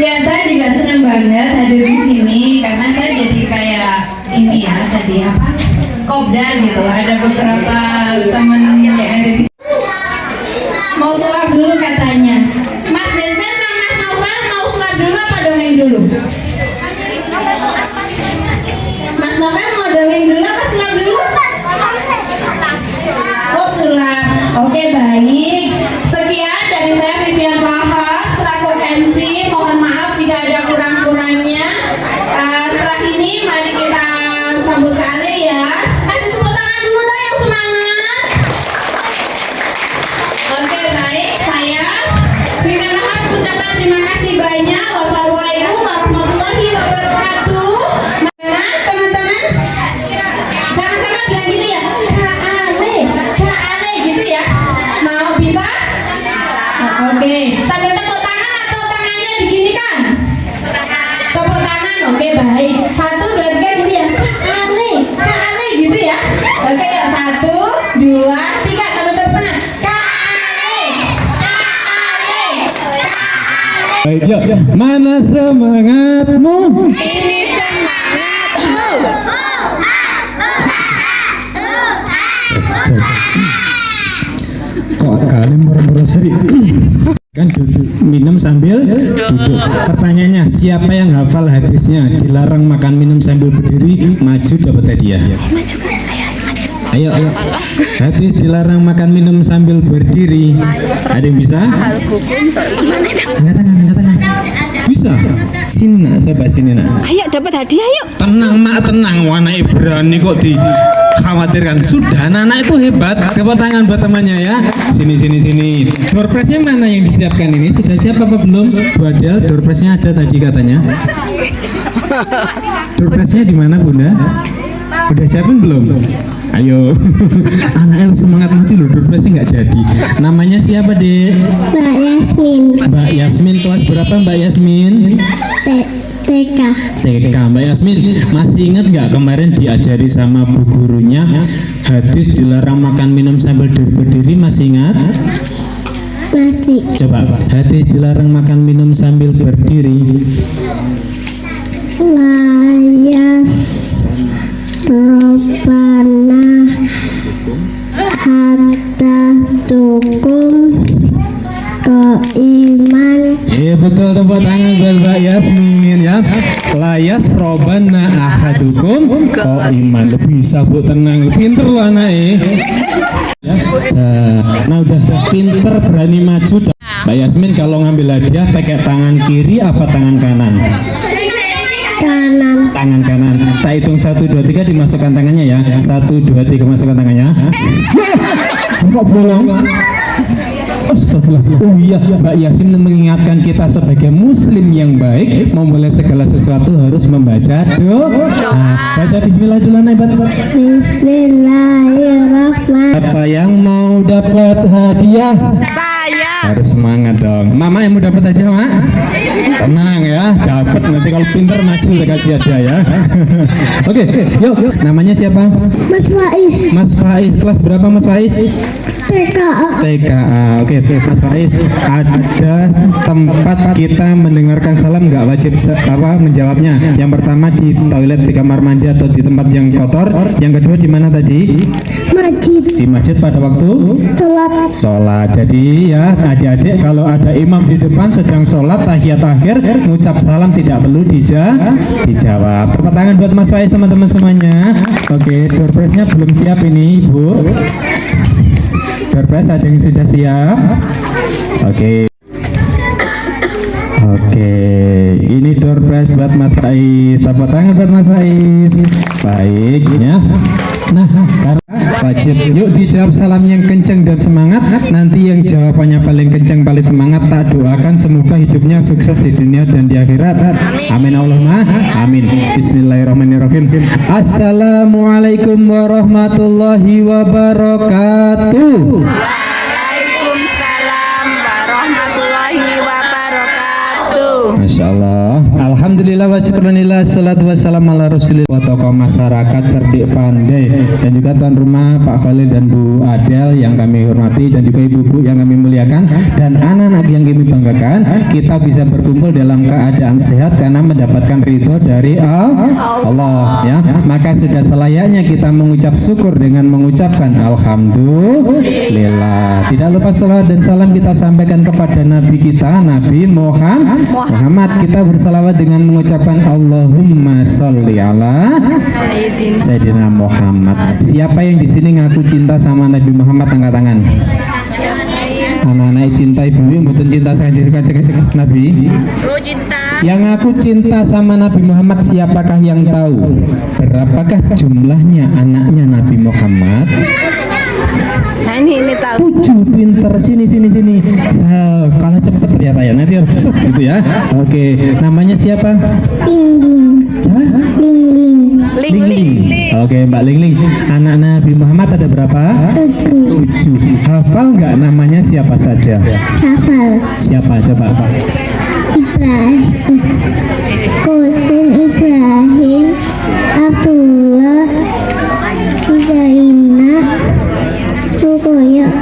Ya, saya juga senang banget hadir di sini karena saya jadi kayak ini ya tadi apa? Kopdar gitu. Ada beberapa teman yang ada di sini. Mau sulap dulu katanya. Mas Vincent sama Mas Novel mau sulap dulu apa dongeng dulu? Mas Novel mau dongeng dulu apa sulap dulu? Oh, sulap. Oke, baik. Sekian dari saya Vivian Wahab selaku MC. Mohon maaf jika ada kurang-kurangnya. Setelah ini mari kita sambut ke Ale ya. Kasih tepuk tangan dulu dong yang semangat. Oke, baik. Saya Vivian Wahab ucapkan terima kasih banyak. Wassalamualaikum warahmatullahi wabarakatuh. Nah, teman-teman, sama-sama bilang gini ya. Kak Ale gitu ya. Mau bisa? Oke. Sambil tepuk tangan atau tangannya diginikan? Tepuk tangan. Oke, baik. 1, 2, 3 gini ya. Kak Ale gitu ya. Oke, yuk 1, 2, 3 sambil tepuk tangan. Kak Ale. Baik, yuk. Mana semangatmu? Ini semangatmu. Kok kalian murah-murah seri? Kan duduk, minum sambil duduk. Pertanyaannya, siapa yang hafal hadisnya? Dilarang makan minum sambil berdiri, maju dapat hadiah. Ayo. Hadis dilarang makan minum sambil berdiri. Ada yang bisa? Angkat tangan. Bisa. Sini nak, saya bahas sini nak. Ayo dapat hadiah yuk. Tenang mak, tenang. Wana berani kok dikhawatirkan. Sudah, anak-anak itu hebat. Tepuk tangan buat temannya ya. Sini. Door prize-nya mana yang disiapkan ini? Sudah siap apa belum? Bu Adel, door prize-nya ada tadi katanya. Door prize-nya di mana Bunda? Udah siapin belum? Ayo. Anaknya semangat maju loh, door prize-nya nggak jadi. Namanya siapa dek? Mbak Yasmin. Mbak Yasmin, kelas berapa Mbak Yasmin? TK. TK. Mbak Yasmin, masih ingat nggak kemarin diajari sama bu gurunya hadis dilarang makan minum sambil berdiri, masih ingat? Masih. Coba, hadis dilarang makan minum sambil berdiri. Layas Robana Hatta Tukum Keiman. Betul, tepuk tangan buat Mbak Yasmin ya. Layas robana ahadukum iman. Bisa bu, tenang, pinter lu anaknya. Nah udah pinter, berani maju. Mbak Yasmin kalau ngambil hadiah pakai tangan kiri apa tangan kanan? Kanan. Tangan kanan. Tak hitung 1, 2, 3 dimasukkan tangannya ya. 1, 2, 3 masukkan tangannya. Kok bolong? Astagfirullah. Oh iya, Mbak Yasin mengingatkan kita sebagai muslim yang baik, memulai segala sesuatu harus membaca doa. Baca bismillah dulu nih, Bismillahirrahmanirrahim. Siapa yang mau dapat hadiah? Saya. Harus semangat dong. Mama yang mau dapat hadiah, Mak? Tenang ya, dapat nanti kalau pinter maju kasih hadiah ya. Oke, yuk. Namanya siapa? Mas Faiz. Mas Faiz, kelas berapa Mas Faiz? TKA. TKA. Oke, Mas Faiz, ada tempat kita mendengarkan salam nggak wajib menjawabnya. Yang pertama di toilet, di kamar mandi atau di tempat yang kotor. Yang kedua di mana tadi? Masjid. Di masjid pada waktu sholat. Jadi ya adik-adik, kalau ada imam di depan sedang sholat tahiyat akhir, ngucap salam tidak perlu dijawab. Tepuk tangan buat Mas Faiz teman-teman semuanya. Oke, door prize-nya belum siap ini Ibu. Door prize ada yang sudah siap? Oke, ini door prize buat Mas Faiz. Tepuk tangan buat Mas Faiz. Baik ya. Nah, karena wajib, yuk dijawab salam yang kenceng dan semangat. Nanti yang jawabannya paling kenceng, paling semangat, tak doakan semoga hidupnya sukses di dunia dan di akhirat. Amin Allahumma amin. Bismillahirrahmanirrahim. Assalamualaikum warahmatullahi wabarakatuh. Waalaikumsalam warahmatullahi wabarakatuh. Masya Allah. Alhamdulillah wa syukurillah, salatu wassalam ala rasulillah. Tokoh masyarakat cerdik pandai, dan juga tuan rumah Pak Khalil dan Bu Adel yang kami hormati, dan juga ibu-ibu yang kami muliakan, dan anak-anak yang kami banggakan. Kita bisa berkumpul dalam keadaan sehat karena mendapatkan ridho dari Allah, ya. Maka sudah selayaknya kita mengucap syukur dengan mengucapkan alhamdulillah. Tidak lupa salawat dan salam kita sampaikan kepada Nabi kita, Nabi Muhammad. Kita bersalawat dengan mengucapkan Allahumma sholli ala Sayyidina Muhammad. Siapa yang di sini ngaku cinta sama Nabi Muhammad, angkat tangan. Anak-anak cinta ibu yang betul cinta saya Nabi. Yang ngaku cinta sama Nabi Muhammad, siapakah yang tahu berapakah jumlahnya anaknya Nabi Muhammad? Nah ini tahu. 7, pinter, sini. Kalau cepet ternyata ya, nanti harus gitu ya. Oke, namanya siapa? Ling Ling. Siapa? Ling Ling. Ling. Oke, Mbak Ling. Anak Nabi Muhammad ada berapa? 7. Hafal nggak namanya siapa saja? Hafal. Siapa? Coba. Ibrahim, Qasim, Ibrahim, Abdullah, Zainab, Ruqayyah,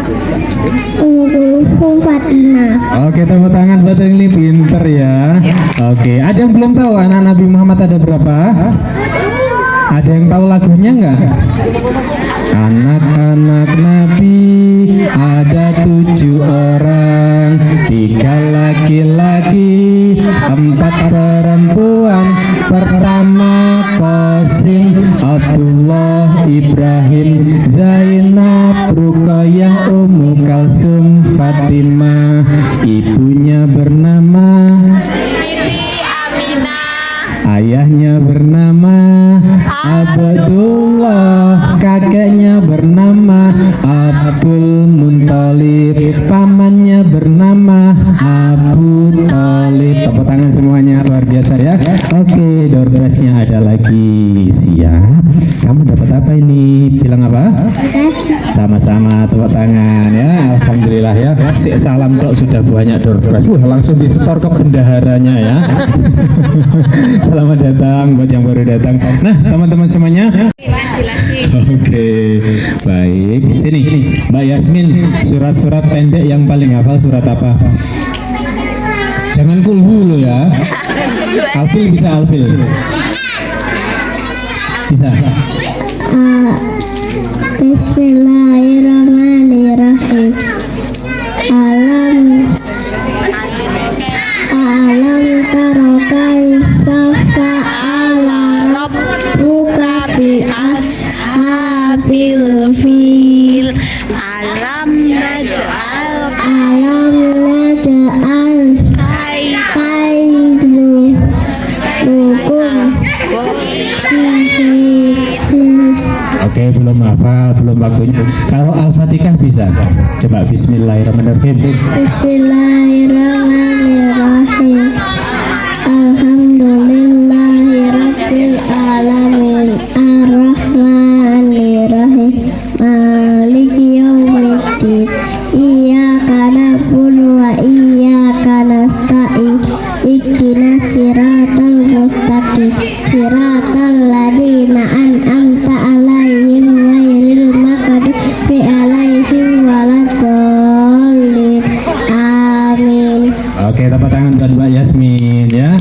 Fatimah. Oke, tepuk tangan buat yang ini, pinter ya. Oke, ada yang belum tahu anak Nabi Muhammad ada berapa? Ada yang tahu lagunya nggak? Anak-anak Nabi ada 7 orang, 3 laki-laki, 4 perempuan. Pertama Qasim, Abdullah, Ibrahim, Zainab, Ruqayyah, Ummu Kalsum, Fatimah. Ibunya bernama ayahnya bernama Abdullah, kakeknya bernama Abdul Muthalib, pamannya bernama Abu Thalib. Tepuk tangan semuanya, luar biasa ya. Oke, door prize-nya ada lagi. Siap? Kamu dapat apa ini? Bilang apa? Sama-sama, tepuk tangan ya. Alhamdulillah ya. Salam kok sudah banyak door prize. Langsung disetor ke bendaharanya ya. Selamat datang buat yang baru datang. Nah, teman-teman semuanya. Oke, baik. Sini, Mbak Yasmin, surat-surat pendek yang paling hafal surat apa? Jangan kulhu lo ya. Alfil bisa Alfil. Bisa. Bismillahirrahmanirrahim. Alam taro kaifa fa'ala rabbuka bi ashabil fil. Alam naj'al kaidu hukum. Oke, belum hafal, belum waktunya. Kalau Al-Fatihah bisa. Coba Bismillahirrahmanirrahim. Bismillahirrahmanirrahim. Alhamdulillahirabbil alamin. Arrahmanirrahim. Maliki yaumiddin. Iyyaka na'budu wa iyyaka nasta'in. Ihdinas siratal mustaqim. Siratal ladzina an'amta 'alaihim ghairil maghdubi 'alaihim waladdallin. Amin. Oke, tepuk tangan buat Mbak Yasmin ya.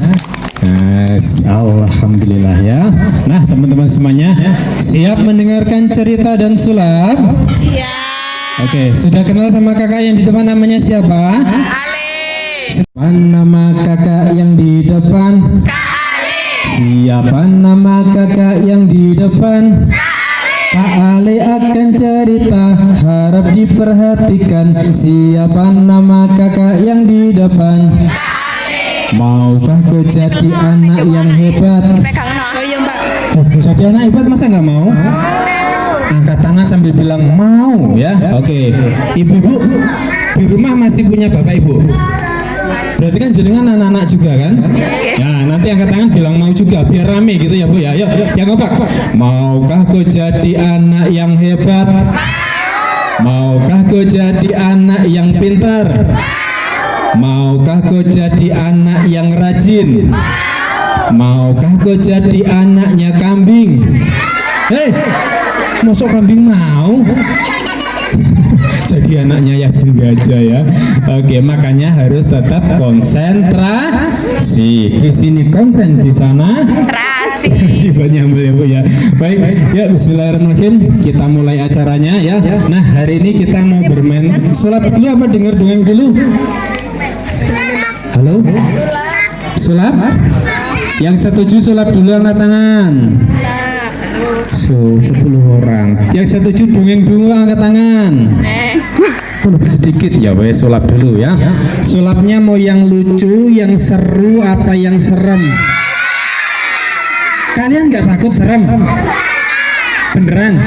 Alhamdulillah ya. Nah, teman-teman semuanya siap mendengarkan cerita dan sulap? Siap. Oke, sudah kenal sama kakak yang di depan, namanya siapa? Siapa nama kakak yang di depan? Siapa nama kakak yang di depan? Kak Ale akan cerita, harap diperhatikan. Siapa nama kakak yang di depan? Maukah kau jadi anak yang hebat? Jadi anak hebat masa nggak mau? Angkat tangan sambil bilang mau ya. Oke, ibu-ibu di rumah masih punya bapak ibu? Berarti kan jenengan anak-anak juga kan? Ya, nanti angkat tangan bilang mau juga biar rame gitu ya Bu ya. Yuk, yang kompak. Maukah kau jadi anak yang hebat? Maukah kau jadi anak yang pintar? Maukah kau jadi anak yang rajin? Maukah kau jadi anaknya kambing? Hei, masuk kambing mau? Jadi anaknya Yatim Gajah ya. Oke, makanya harus tetap konsentrasi. Di sini konsen, di sana terasi. Banyak Bu ya. Baik, ya bismillahirrahmanirrahim. Kita mulai acaranya ya. Nah, hari ini kita mau bermain sulap dulu apa dengar dongeng dulu? Halo? Sulap? Yang setuju sulap dulu angkat tangan. 10 orang. Yang setuju dongeng dulu angkat tangan. Sedikit ya, wes sulap dulu ya. Sulapnya mau yang lucu, yang seru, apa yang serem? Kalian nggak takut serem? Beneran?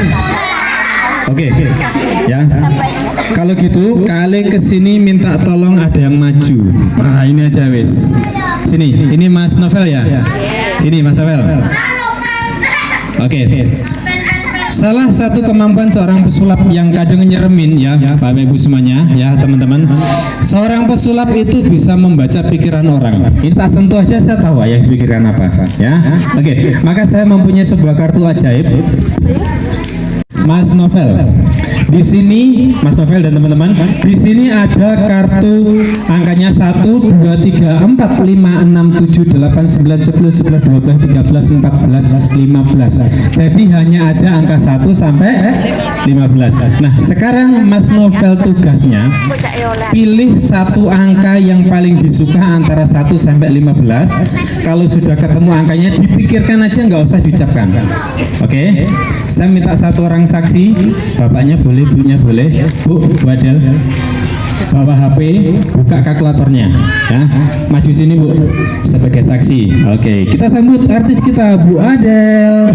Oke, ya. Kalau gitu, kalian kesini minta tolong ada yang maju. Nah, ini aja wes. Sini, ini Mas Novel ya. Sini Mas Novel. Oke. Salah satu kemampuan seorang pesulap yang kadang nyeremin ya, Bapak Ibu semuanya ya teman-teman. Seorang pesulap itu bisa membaca pikiran orang. Ini tak sentuh aja saya tahu ya pikiran apa ya. Oke, maka saya mempunyai sebuah kartu ajaib. Mas Novel. Di sini Mas Novel dan teman-teman, di sini ada kartu angkanya 1, 2, 3, 4, 5, 6, 7, 8, 9, 10, 11, 12, 13, 14, 15. Jadi hanya ada angka 1 sampai 15. Nah, sekarang Mas Novel tugasnya pilih satu angka yang paling disuka antara 1 sampai 15. Kalau sudah ketemu angkanya dipikirkan aja, nggak usah diucapkan. Oke? Saya minta satu orang saksi, bapaknya boleh, ibunya boleh. Bu Adel, bawa HP, buka kalkulatornya ya. Maju sini Bu sebagai saksi. Oke, kita sambut artis kita Bu Adel.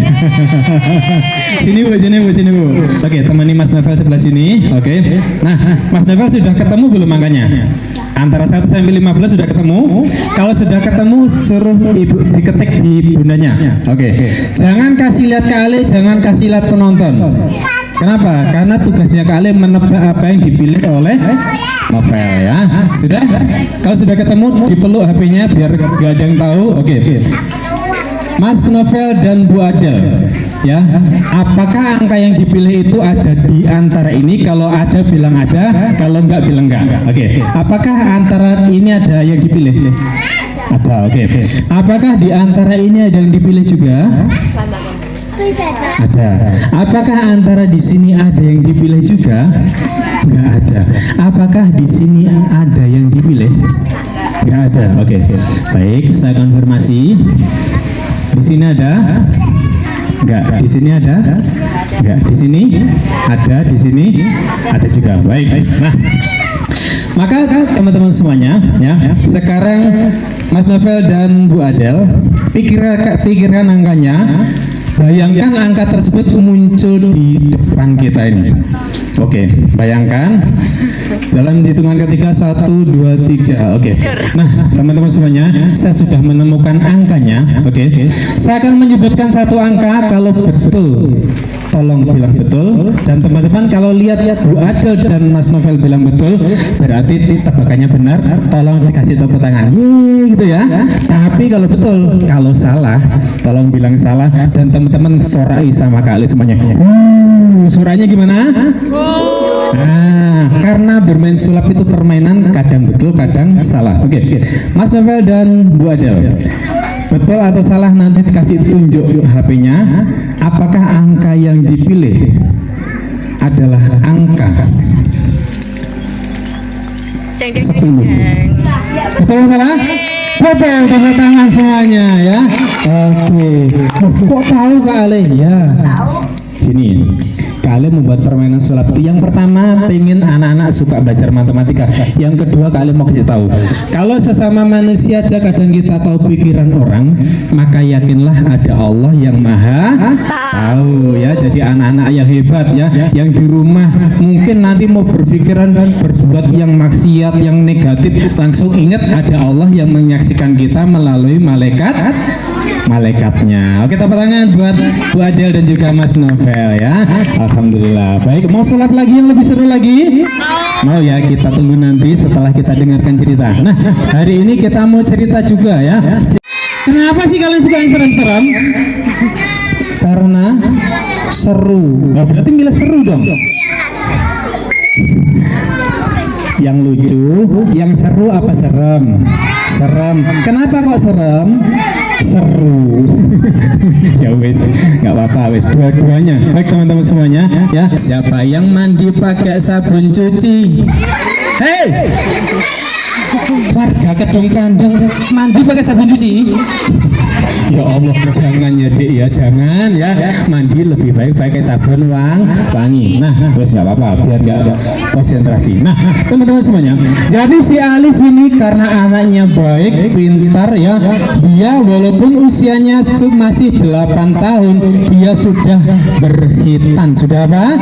Sini Bu, sini Bu, sini Bu. Oke, temani Mas Novel sebelah sini. Oke. Nah, Mas Novel sudah ketemu belum angkanya? Antara 1 sampai 15 sudah ketemu. Kalau sudah ketemu suruh ibu diketik di bundanya. Oke. Jangan kasih lihat ke Ale, jangan kasih lihat penonton. Kenapa? Karena tugasnya ke Ale menebak apa yang dipilih oleh Novel ya. Sudah? Kalau sudah ketemu dipeluk HP-nya biar gak ada yang tahu. Oke. Mas Novel dan Bu Adel ya, apakah angka yang dipilih itu ada di antara ini? Kalau ada bilang ada, kalau enggak bilang enggak. Oke. Apakah antara ini ada yang dipilih? Ada. Oke. Apakah di antara ini ada yang dipilih juga? Ada. Apakah antara di sini ada yang dipilih juga? Enggak ada. Apakah di sini ada yang dipilih? Enggak ada. Oke. Baik, saya konfirmasi. Di sini ada? Enggak. Di sini ada? Enggak. Di sini ada, di sini ada juga. Baik. Nah, maka teman-teman semuanya ya, sekarang Mas Novel dan Bu Adel pikirkan angkanya. Bayangkan angka tersebut muncul di depan kita ini. Oke, bayangkan dalam hitungan ketiga 1, 2, 3. Oke. Nah, teman-teman semuanya, saya sudah menemukan angkanya. Oke. Saya akan menyebutkan satu angka, kalau betul tolong bilang betul, dan teman-teman kalau lihat Bu Adel dan Mas Novel bilang betul, berarti tebakannya benar, tolong dikasih tepuk tangan. Yeay, gitu ya. Tapi kalau betul, kalau salah, tolong bilang salah, dan teman-teman sorai sama kali semuanya. Suaranya gimana? Nah, karena bermain sulap itu permainan, kadang betul, kadang salah. Oke. Mas Novel dan Bu Adel, betul atau salah nanti dikasih tunjuk HP-nya. Apakah angka yang dipilih adalah angka 10? Betul atau salah? Betul, tepuk tangan semuanya ya. Oke. Kok tahu Kak Ale? Ya. Sini. Kalian membuat permainan sulap itu, yang pertama pengen anak-anak suka belajar matematika, yang kedua kalian mau kasih tahu kalau sesama manusia aja kadang kita tahu pikiran orang, maka yakinlah ada Allah yang maha tahu ya. Jadi anak-anak yang hebat ya, yang di rumah mungkin nanti mau berpikiran berbuat yang maksiat, yang negatif, langsung ingat ada Allah yang menyaksikan kita melalui malaikatnya. Oke, tepuk tangan buat Bu Adel dan juga Mas Novel ya. Alhamdulillah. Baik, mau sholat lagi yang lebih seru lagi? Mau ya, kita tunggu nanti setelah kita dengarkan cerita. Nah, hari ini kita mau cerita juga ya. Kenapa sih kalian suka yang serem-serem? Karena seru. Nah, berarti milih seru dong. Yang lucu, yang seru apa serem? Serem. Kenapa kok serem? Seru. Ya wes, nggak apa-apa wes, dua-duanya. Baik teman-teman semuanya, ya. Siapa yang mandi pakai sabun cuci? Hei, warga Kedung Kandang mandi pakai sabun cuci? Ya Allah, jangan ya Dek ya, jangan ya. Mandi lebih baik pakai sabun wangi. Nah, terus nggak apa-apa, biar nggak konsentrasi. Nah, teman-teman semuanya, jadi si Alif ini karena anaknya baik, pintar ya, dia walaupun usianya masih 8 tahun, dia sudah berkhitan. Sudah apa?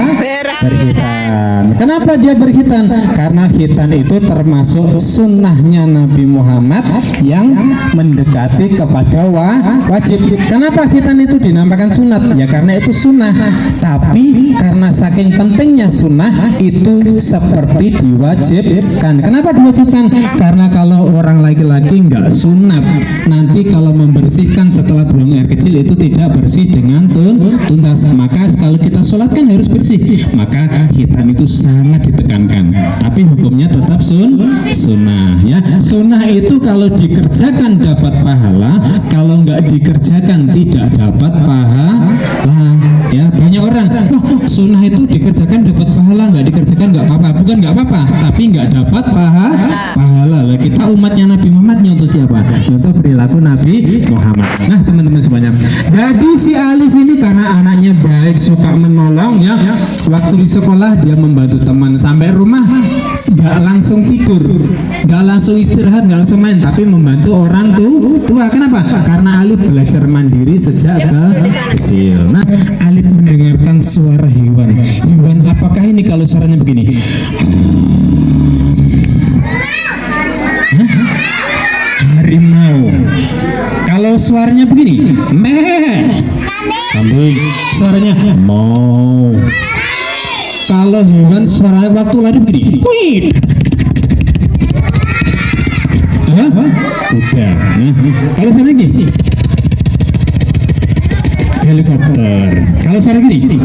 Berkhitan. Kenapa dia berkhitan? Karena khitan itu termasuk sunnahnya Nabi Muhammad yang mendekati kepada wajib. Kenapa khitan itu dinamakan sunat? Ya karena itu sunnah. Tapi karena saking pentingnya sunnah, itu seperti diwajibkan. Kenapa diwajibkan? Karena kalau orang laki-laki nggak sunat, nanti kalau membersihkan setelah buang air kecil itu tidak bersih dengan tuntas. Maka kalau kita sholat kan harus bersih. Maka khitan itu sangat ditekankan. Tapi hukumnya tetap sunnah ya. Sunnah itu kalau dikerjakan dapat pahala, kalau nggak dikerjakan tidak dapat pahala ya. Banyak orang, sunnah itu dikerjakan dapat pahala, nggak dikerjakan nggak apa-apa. Bukan nggak apa-apa, tapi nggak dapat pahala lah. Kita umatnya Nabi Muhammad untuk siapa? Untuk perilaku Nabi Muhammad. Nah teman-teman semuanya, jadi si Alif ini karena anaknya baik, suka menolong ya. Waktu di sekolah dia membantu teman, sampai rumah nggak langsung tidur, nggak langsung istirahat, nggak langsung main, tapi membantu orang tua. Kenapa? Karena Alif belajar mandiri sejak kecil. Nah, Alif mendengarkan suara hewan. Hewan apakah ini kalau suaranya begini? Harimau. Kalau suaranya begini, meh. Kambing. Suaranya mau. Kalau hewan suara waktu lari begini, wih. Udah. Nah, kalau suara gini, helikopter. Kalau suara gini,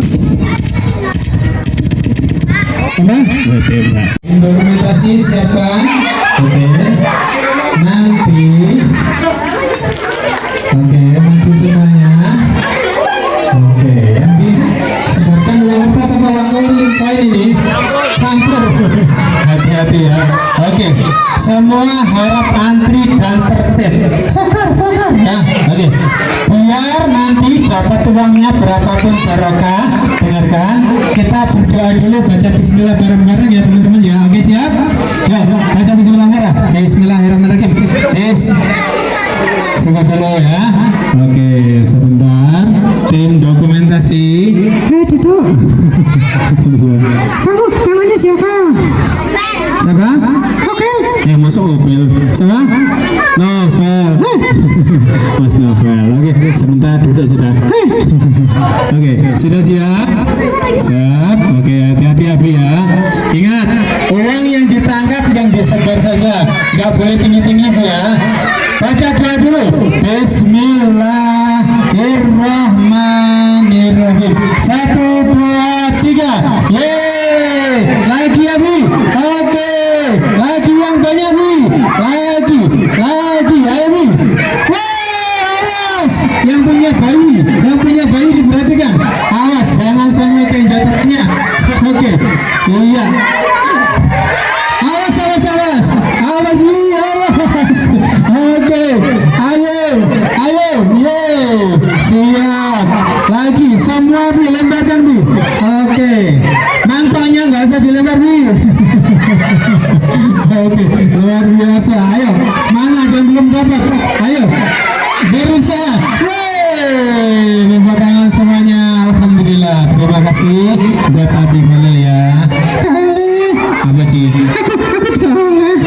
apa? Tembak. Dokumentasi siapkan. Oke. Nanti. Oke, maju semuanya. Oke, nanti sebarkan uang kertas sama uang koin ini. Campur. Hati-hati ya. Oke, semua harap antri dan tertib. Sabar ya. Oke, biar nanti dapat uangnya berapapun barokah. Dengarkan, kita berdoa dulu, baca Bismillah bareng-bareng ya teman-teman ya. Oke siap? Ya, baca Bismillah merah. Bismillahirrahmanirrahim. Sebentar dulu ya. Oke, sebentar. Tim dokumentasi. Duduk. Kamu namanya siapa? Siapa? Opel. Ya masuk Opel. Siapa? Novel. Mas Novel. Oke, sebentar duduk sudah. Oke, sudah siap? Siap. Oke, hati-hati Abi ya. Ingat, uang yang ditangkap yang disebar saja, nggak boleh tinggi-tinggi ya. Baca doa dulu. Bismillahirrahmanirrahim. 1, 2, 3. Yeay. Lagi ya Bu. Oke. Lagi yang banyak nih. Lagi. Ayo Bu. Awas. Yang punya bayi diperhatikan. Awas, jangan sampai ke jatuhnya. Oke. Iya. Awas. Awas Bu. Oke, ayo, yeay, siap. Lagi, semua Bu, lemparkan Bu. Oke, mangkoknya nggak usah dilempar Bu. Oke, luar biasa. Ayo, mana yang belum dapat? Ayo, berusaha. Yeay, lempar tangan semuanya. Alhamdulillah, terima kasih buat Abi Khalil ya. Apa sih?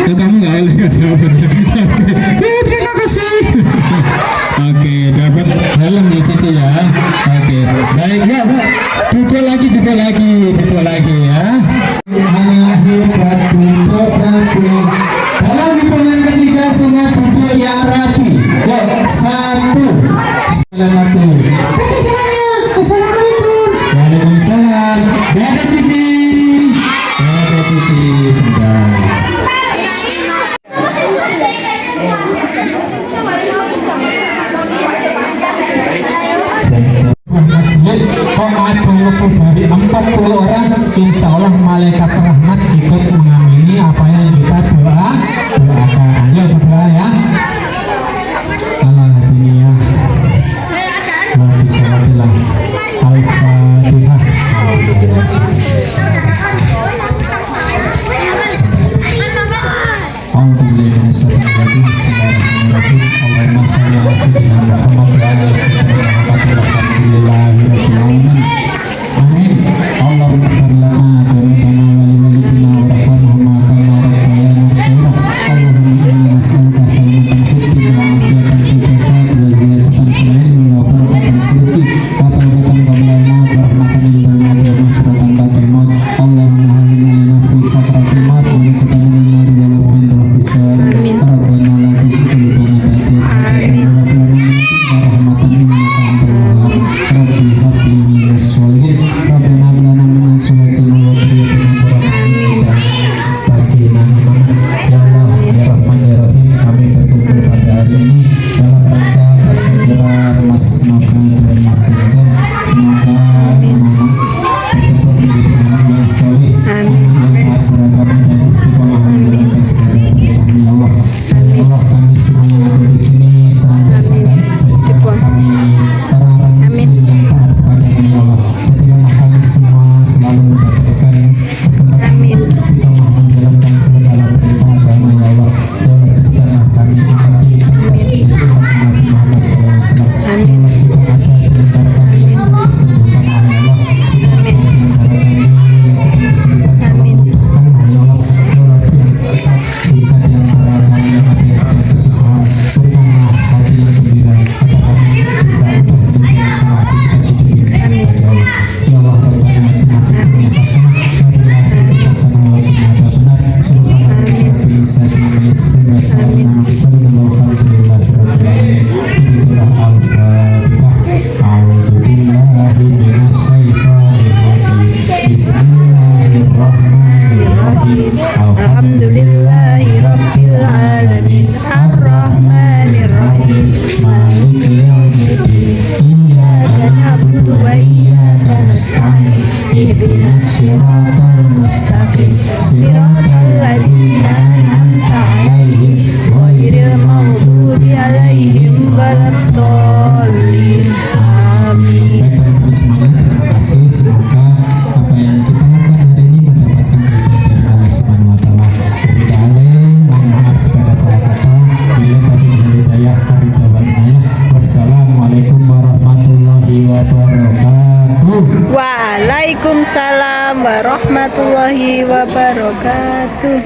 Kamu nggak terima kasih. Oke, dapat helm nih Cici ya. Oke, baik ya. Duduk lagi. 40 orang, insya Allah malaikat rahmat ikut mengamini apa yang kita doakan. Ayo berdoa ya. Alhamdulillah. Bismillah. Al-Fatihah. Bismillahirrahmanirrahim. Allahumma shalli ala sayyidina Muhammad wa ala sayyidina Muhammad. Alhamdulillahirabbil alamin. Amin. Allahumma ighfir lana dzunubana wa li walidina warhamhuma kama rabbayana shaghira. Allahumma inna nas'aluka salamatan fid dunya wa afiyatan fil jasad wa ziyadatan fil ilmi wa barakatan fil rizqi wa tawbatan qabla al-maut wa rahmatan indal maut wa maghfiratan ba'dal maut. Allahumma hadina lana fi sakratil maut wa najatan minan nar wa lafindal hisab. Rabbana la tuzigh qulubana ba'da idh hadaytana wa hab lana rahmatan innaka antal wahhab. Rabbi hab li minas sholihin. Rabbana hab lana min azwajina wa dhurriyyatina qurrata a'yun waj'alna ya Allah ya Rahman ya Rahim. Kami berkumpul pada hari ini dalam rangka tasyakuran Mas Nova dan Mas Zenzen. Semoga anak-anak tersebut menjadi anak yang soleh, anak yang taat beragama dan istiqomah menjalankan segala perintah ya Allah. Ya Allah, kami semua yang ada di sini senantiasa jadikanlah kami orang-orang muslim yang taat kepada-Mu ya Allah. Jadikanlah kami semua selalu mendapatkan kesempatan istiqomah menjalankan segala perintah agama ya Allah. Ya Allah, jadikanlah kami umat yang terkasih umat Nabi Muhammad SAW. Ya Allah, jika ada di antara kami yang sakit, sembuhkanlah ya Allah. Jika ada di antara kami yang sedang kesulitan, tolong mudahkanlah ya Allah. Ya Allah, jika di antara kami yang ada yang sedang kesusahan, berikanlah hati yang gembira agar kami bisa untuk menjalankan aktivitas hidup ini ya Allah. Ya Allah, Rabbana atina fid dunya hasanah wa fil akhirati hasanah wa qina adzabannar. Subhana rabbika rabbil izzati amma yasifun wa salamun alal mursalin walhamdulillahi rabbil alamin. Bismillah al-Fatihah. A'udzu billahi minasy syaithanir rajim. Bismillahirrahmanirrahim. Alhamdulillahi rabbil alamin. Ar-Rahmanir Rahim. Maliki yaumiddin. Iyyaka na'budu wa iyyaka nasta'in. Ihdinas siratal mustaqim. Siratal ladzina an'amta 'alaihim ghairil maghdubi 'alaihim waladdallin. Amin. Baik teman-teman semuanya, terima kasih. Semoga apa yang kita lakukan hari ini mendapatkan ridho dari Allah Subhanahu wa taala. Bila mohon maaf jika ada salah kata. Bila tadi hidayah karidwan inayah. Wassalamualaikum warahmatullahi wabarakatuh. Waalaikumsalam warahmatullahi wabarakatuh.